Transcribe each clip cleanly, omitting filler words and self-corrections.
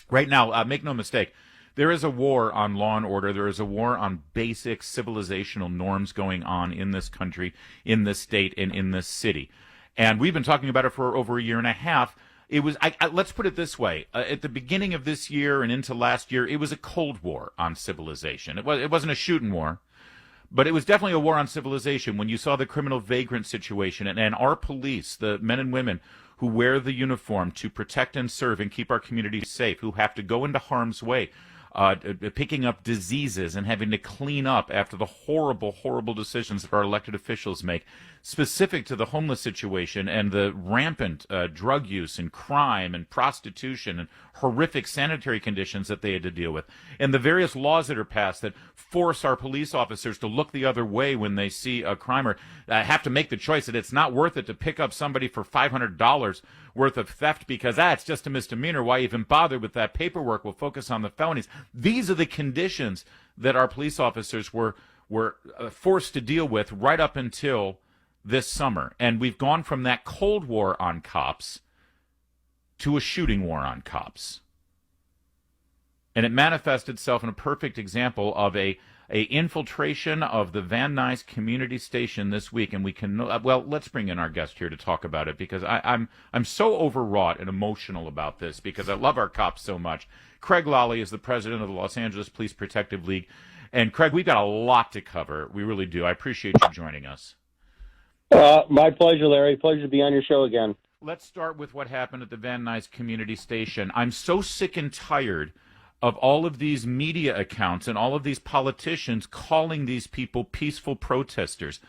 Right now, make no mistake, there is a war on law and order. There is a war on basic civilizational norms going on in this country, in this state, and in this city. And we've been talking about it for over a year and a half. It was, let's put it this way. At the beginning of this year and into last year, it was a Cold War on civilization. It wasn't a shooting war, but it was definitely a war on civilization when you saw the criminal vagrant situation and our police, the men and women who wear the uniform to protect and serve and keep our communities safe, who have to go into harm's way, picking up diseases and having to clean up after the horrible, horrible decisions that our elected officials make, specific to the homeless situation and the rampant drug use and crime and prostitution and horrific sanitary conditions that they had to deal with, and the various laws that are passed that force our police officers to look the other way when they see a crime or have to make the choice that it's not worth it to pick up somebody for $500 worth of theft because it's just a misdemeanor. Why even bother with that paperwork? We'll focus on the felonies. These are the conditions that our police officers were forced to deal with right up until this summer. And we've gone from that Cold War on cops to a shooting war on cops. And it manifested itself in a perfect example of a infiltration of the Van Nuys community station this week. And we can, well, let's bring in our guest here to talk about it, because I'm so overwrought and emotional about this because I love our cops so much. Craig Lally is the president of the Los Angeles Police Protective League. And Craig, we've got a lot to cover. We really do. I appreciate you joining us. My pleasure, Larry. Pleasure to be on your show again. Let's start with what happened at the Van Nuys community station. I'm so sick and tired of all of these media accounts and all of these politicians calling these people peaceful protesters.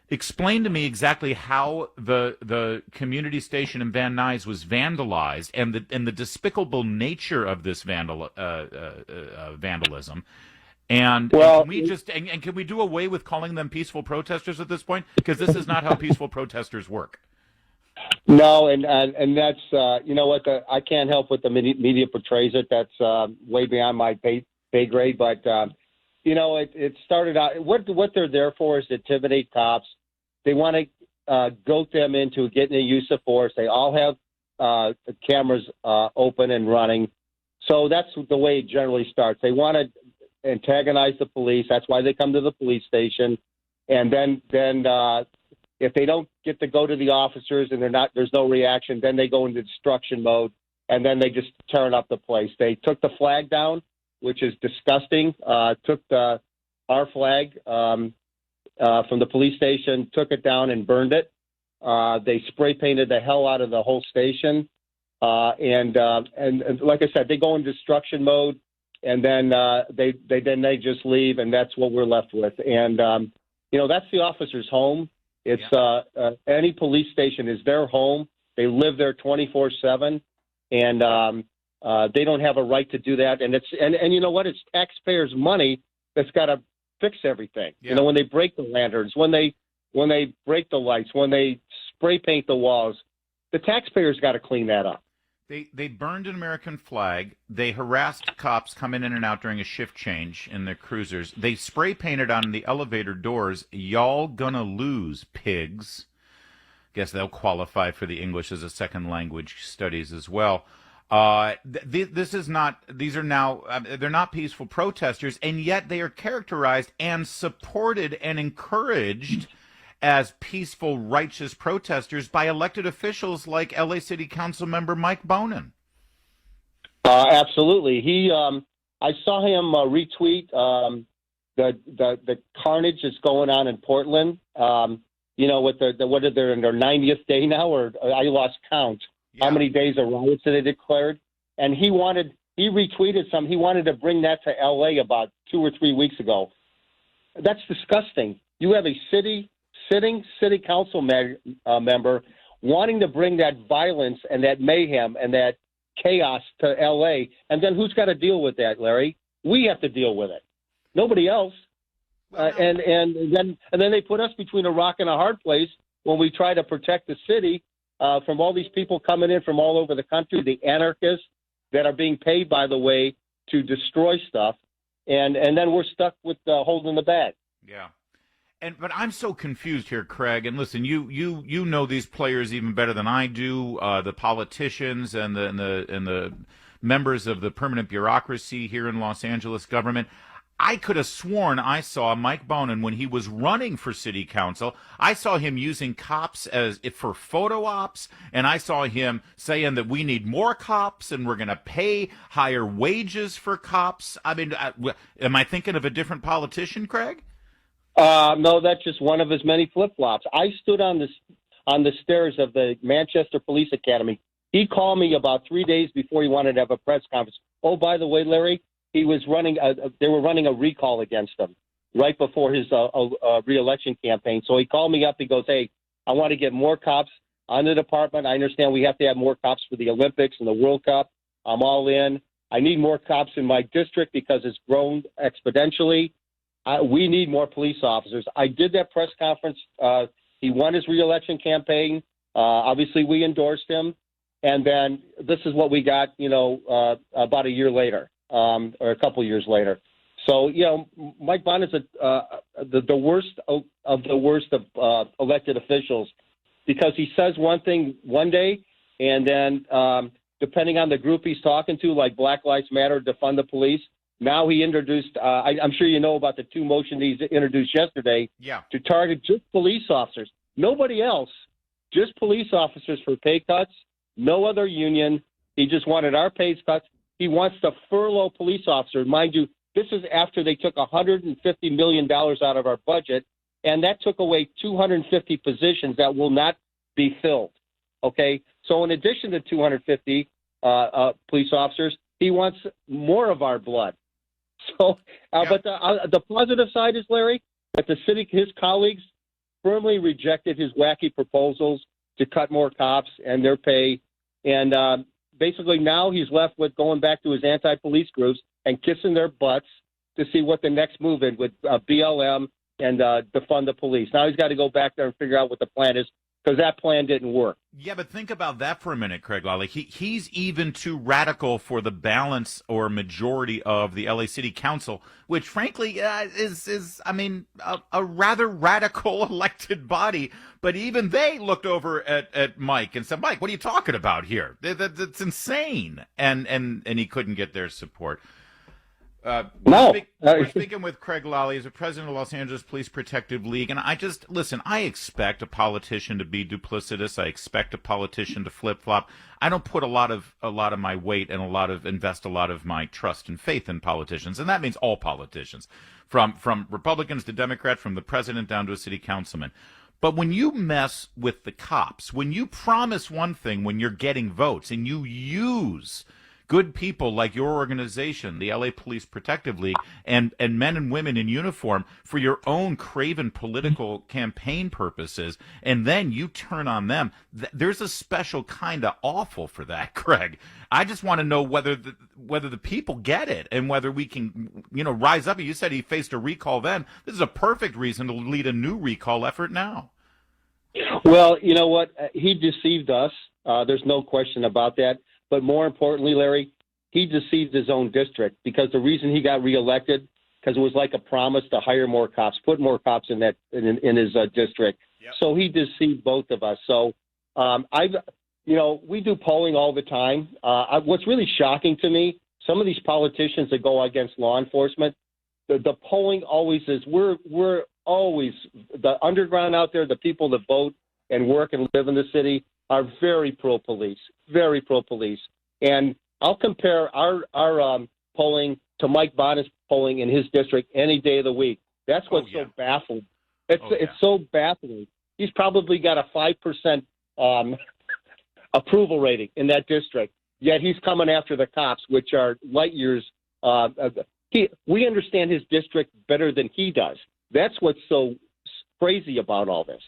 Explain to me exactly how the community station in Van Nuys was vandalized and the despicable nature of this vandalism. And can we just and can we do away with calling them peaceful protesters at this point? Because this is not how peaceful protesters work. No, and that's you know what, I can't help what the media portrays it. That's way beyond my pay grade. But you know, it started out. What they're there for is to intimidate cops. They want to goat them into getting a use of force. They all have the cameras open and running. So that's the way it generally starts. They want to antagonize the police. That's why they come to the police station. And then if they don't get to go to the officers and there's no reaction, then they go into destruction mode, and then they just turn up the place. They took the flag down, which is disgusting. Took our flag from the police station, took it down and burned it. They spray painted the hell out of the whole station. And like I said, they go in destruction mode, and then they just leave, and that's what we're left with. And you know, that's the officer's home. It's any police station is their home. They live there 24/7, and they don't have a right to do that. And and you know what? It's taxpayers' money that's got to fix everything. Yeah. You know, when they break the lanterns, when they break the lights, when they spray paint the walls, the taxpayers got to clean that up. They burned an American flag. They harassed cops coming in and out during a shift change in their cruisers. They spray painted on the elevator doors, "Y'all gonna lose, pigs." Guess they'll qualify for the English as a second language studies as well. This is not. These are now. They're not peaceful protesters, and yet they are characterized and supported and encouraged as peaceful, righteous protesters by elected officials like LA City Council member Mike Bonin. Absolutely. I saw him retweet the carnage that's going on in Portland. You know, with what are they in their 90th day now, or I lost count. Yeah. How many days of riots that they declared? And he retweeted some. He wanted to bring that to LA about 2 or 3 weeks ago. That's disgusting. You have a sitting city council member wanting to bring that violence and that mayhem and that chaos to L.A., and then who's got to deal with that, Larry? We have to deal with it. Nobody else. And then they put us between a rock and a hard place when we try to protect the city from all these people coming in from all over the country, the anarchists that are being paid, by the way, to destroy stuff, and then we're stuck with holding the bag. Yeah. But I'm so confused here, Craig. And listen, you know these players even better than I do. The politicians and the members of the permanent bureaucracy here in Los Angeles government. I could have sworn I saw Mike Bonin when he was running for city council. I saw him using cops as for photo ops, and I saw him saying that we need more cops and we're going to pay higher wages for cops. I mean, am I thinking of a different politician, Craig? No, that's just one of his many flip-flops. I stood on the stairs of the Manchester Police Academy. He called me about 3 days before he wanted to have a press conference. Oh, by the way, Larry, he was running. They were running a recall against him right before his re-election campaign. So he called me up. He goes, "Hey, I want to get more cops on the department. I understand we have to have more cops for the Olympics and the World Cup. I'm all in. I need more cops in my district because it's grown exponentially. We need more police officers." I did that press conference. He won his re-election campaign. Obviously, we endorsed him. And then this is what we got, about a year later. Or a couple years later. So, Mike Bonin is the worst of the worst of elected officials because he says one thing one day, and then depending on the group he's talking to, like Black Lives Matter, defund the police, now he introduced, I'm sure you know about the two motions he's introduced yesterday to target just police officers. Nobody else, just police officers for pay cuts, no other union. He just wanted our pay cuts. He wants to furlough police officers. Mind you, this is after they took $150 million out of our budget, and that took away 250 positions that will not be filled. Okay? So in addition to 250 police officers, he wants more of our blood. So, but the positive side is, Larry, that the city, his colleagues firmly rejected his wacky proposals to cut more cops and their pay. And basically now he's left with going back to his anti-police groups and kissing their butts to see what the next move is with BLM and defund the police. Now he's got to go back there and figure out what the plan is because that plan didn't work. Yeah, but think about that for a minute, Craig Lally. He's even too radical for the balance or majority of the LA City Council, which frankly is a rather radical elected body. But even they looked over at Mike and said, "Mike, what are you talking about here? That's insane." And he couldn't get their support. We're speaking with Craig Lally, as a president of Los Angeles Police Protective League, and I expect a politician to be duplicitous. I expect a politician to flip-flop. I don't put a lot of my weight and invest a lot of my trust and faith in politicians, and that means all politicians, from Republicans to Democrats, from the president down to a city councilman. But when you mess with the cops, when you promise one thing when you're getting votes, and you use good people like your organization, the LA Police Protective League, and men and women in uniform for your own craven political campaign purposes, and then you turn on them, there's a special kind of awful for that, Craig. I just want to know whether the people get it and whether we can, rise up. You said he faced a recall then. This is a perfect reason to lead a new recall effort now. Well, you know what? He deceived us. There's no question about that. But more importantly, Larry, he deceived his own district because the reason he got reelected, because it was like a promise to hire more cops, put more cops in his district. Yep. So he deceived both of us. So we do polling all the time. What's really shocking to me, some of these politicians that go against law enforcement, the polling always is we're always the underground out there, the people that vote and work and live in the city are very pro-police, very pro-police. And I'll compare our polling to Mike Bonin's polling in his district any day of the week. That's what's so baffling. It's so baffling. He's probably got a 5% approval rating in that district, yet he's coming after the cops, which are light years. We understand his district better than he does. That's what's so crazy about all this.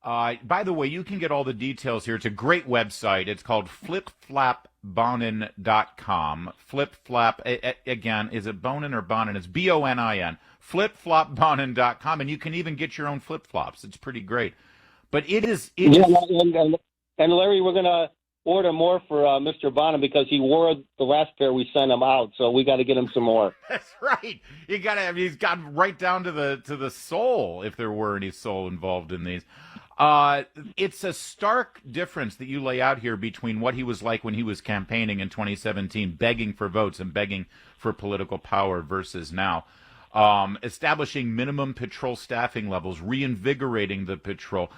By the way, you can get all the details here. It's a great website. It's called flipflapbonin.com. Flipflap, again, is it Bonin or Bonin? It's Bonin. Flipflapbonin.com, and you can even get your own flip-flops. It's pretty great. But and Larry, we're going to order more for Mr. Bonin because he wore the last pair we sent him out, so we got to get him some more. That's right. He's got right down to the soul, if there were any soul involved in these. It's a stark difference that you lay out here between what he was like when he was campaigning in 2017, begging for votes and begging for political power, versus now. Establishing minimum patrol staffing levels, reinvigorating the patrol,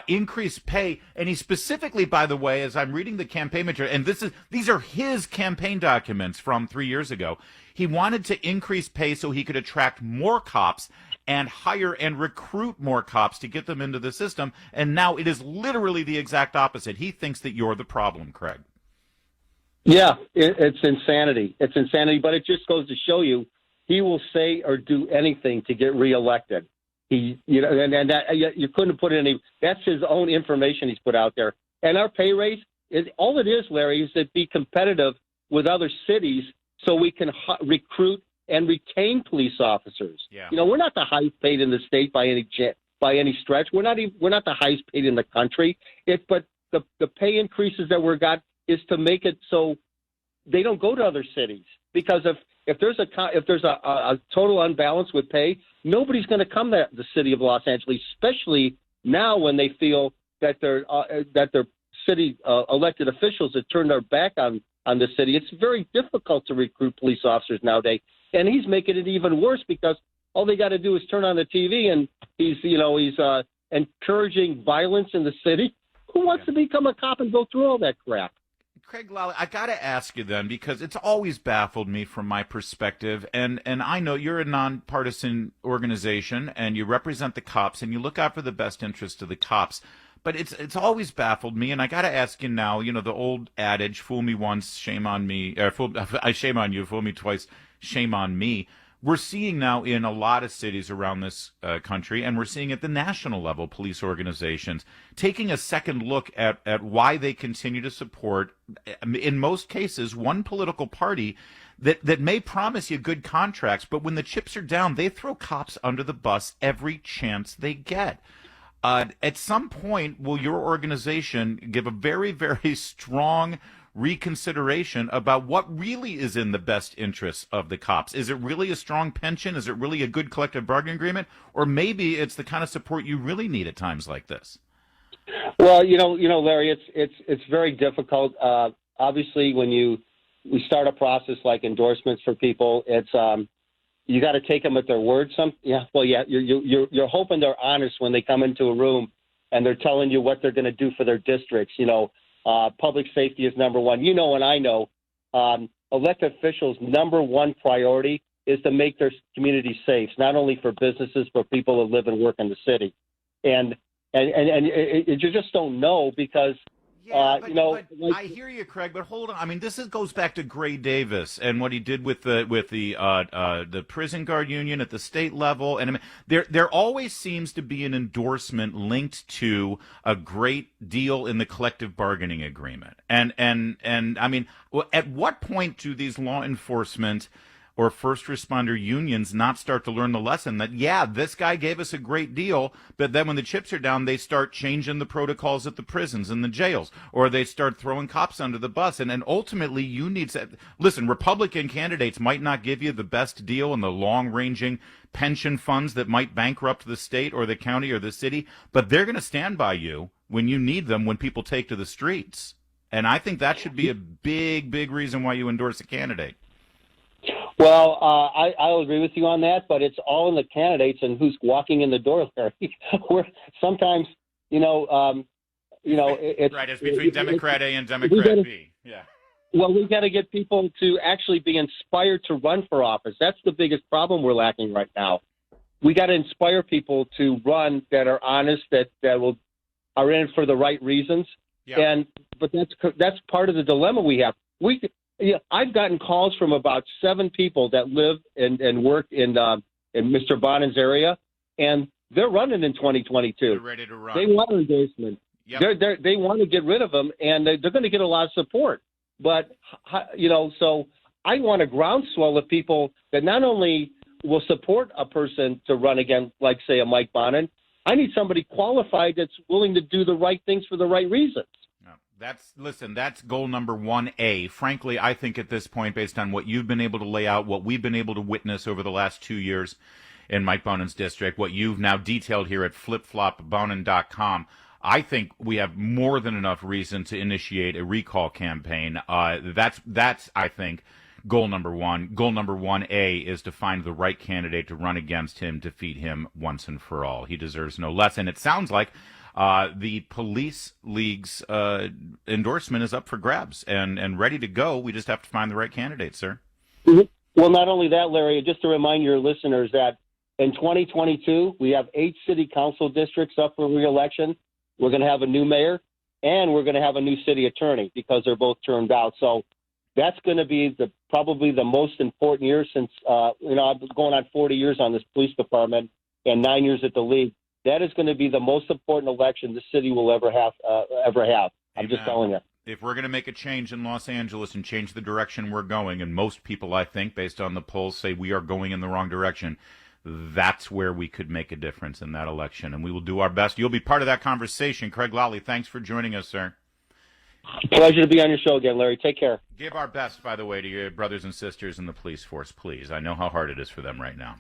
increased pay, and he specifically, by the way, as I'm reading the campaign material, and these are his campaign documents from 3 years ago, he wanted to increase pay so he could attract more cops and hire and recruit more cops to get them into the system, and now it is literally the exact opposite. He thinks that you're the problem, Craig. Yeah, it's insanity. It's insanity, but it just goes to show you he will say or do anything to get reelected. And that, you couldn't put any. That's his own information he's put out there. And our pay raise is all it is, Larry, is to be competitive with other cities so we can recruit and retain police officers. Yeah. We're not the highest paid in the state by any stretch. We're not the highest paid in the country. But the pay increases that we've got is to make it so they don't go to other cities, because if there's a total unbalance with pay, nobody's going to come to the city of Los Angeles, especially now when they feel that their city elected officials have turned their back on the city. It's very difficult to recruit police officers nowadays, and he's making it even worse because all they got to do is turn on the TV and he's encouraging violence in the city. Who wants to become a cop and go through all that crap? Craig Lally, I got to ask you then, because it's always baffled me from my perspective, and I know you're a nonpartisan organization and you represent the cops and you look out for the best interest of the cops, but it's always baffled me, and I got to ask you now, the old adage, fool me once, shame on me, shame on you, fool me twice, shame on me. We're seeing now in a lot of cities around this country, and we're seeing at the national level, police organizations taking a second look at why they continue to support, in most cases, one political party that may promise you good contracts, but when the chips are down, they throw cops under the bus every chance they get. At some point, will your organization give a very, very strong reconsideration about what really is in the best interests of the cops? Is it really a strong pension? Is it really a good collective bargaining agreement? Or maybe it's the kind of support you really need at times like this? Well, Larry, it's very difficult. Obviously, when we start a process like endorsements for people, it's you got to take them at their word. You're hoping they're honest when they come into a room and they're telling you what they're going to do for their districts. Public safety is number one. And I know elected officials' number one priority is to make their community safe, not only for businesses, but people who live and work in the city. And you just don't know because, I hear you, Craig, but hold on. I mean, goes back to Gray Davis and what he did with the prison guard union at the state level. And I mean, there always seems to be an endorsement linked to a great deal in the collective bargaining agreement. And I mean, at what point do these law enforcement or first responder unions not start to learn the lesson that, yeah, this guy gave us a great deal, but then when the chips are down, they start changing the protocols at the prisons and the jails, or they start throwing cops under the bus. And ultimately, you need to listen. Republican candidates might not give you the best deal in the long-ranging pension funds that might bankrupt the state or the county or the city, but they're going to stand by you when you need them when people take to the streets. And I think that should be a big, big reason why you endorse a candidate. Well, I'll agree with you on that, but it's all in the candidates and who's walking in the door there. Where sometimes, it's right. It's between Democrat A and Democrat B. Yeah. Well, we've got to get people to actually be inspired to run for office. That's the biggest problem we're lacking right now. We got to inspire people to run that are honest, that are in it for the right reasons. Yeah. But that's part of the dilemma we have. I've gotten calls from about 7 people that live and work in Mr. Bonin's area, and they're running in 2022. They're ready to run. They want an endorsement. Yep. They want to get rid of them, and they're going to get a lot of support. But, so I want a groundswell of people that not only will support a person to run again, like, say, a Mike Bonin. I need somebody qualified that's willing to do the right things for the right reasons. That's goal number 1A. Frankly, I think at this point, based on what you've been able to lay out, what we've been able to witness over the last 2 years in Mike Bonin's district, what you've now detailed here at flipflopbonin.com, I think we have more than enough reason to initiate a recall campaign. That's I think goal number one. Goal number 1A is to find the right candidate to run against him, defeat him once and for all. He deserves no less. And it sounds like the police league's endorsement is up for grabs and ready to go. We just have to find the right candidate, sir. Mhm. Well, not only that, Larry, just to remind your listeners that in 2022, we have 8 city council districts up for re-election. We're going to have a new mayor, and we're going to have a new city attorney because they're both termed out. So that's going to be probably the most important year since, I've been going on 40 years on this police department and 9 years at the league. That is going to be the most important election the city will ever have. I'm just telling you. If we're going to make a change in Los Angeles and change the direction we're going, and most people, I think, based on the polls, say we are going in the wrong direction, that's where we could make a difference in that election, and we will do our best. You'll be part of that conversation. Craig Lally, thanks for joining us, sir. Pleasure to be on your show again, Larry. Take care. Give our best, by the way, to your brothers and sisters in the police force, please. I know how hard it is for them right now.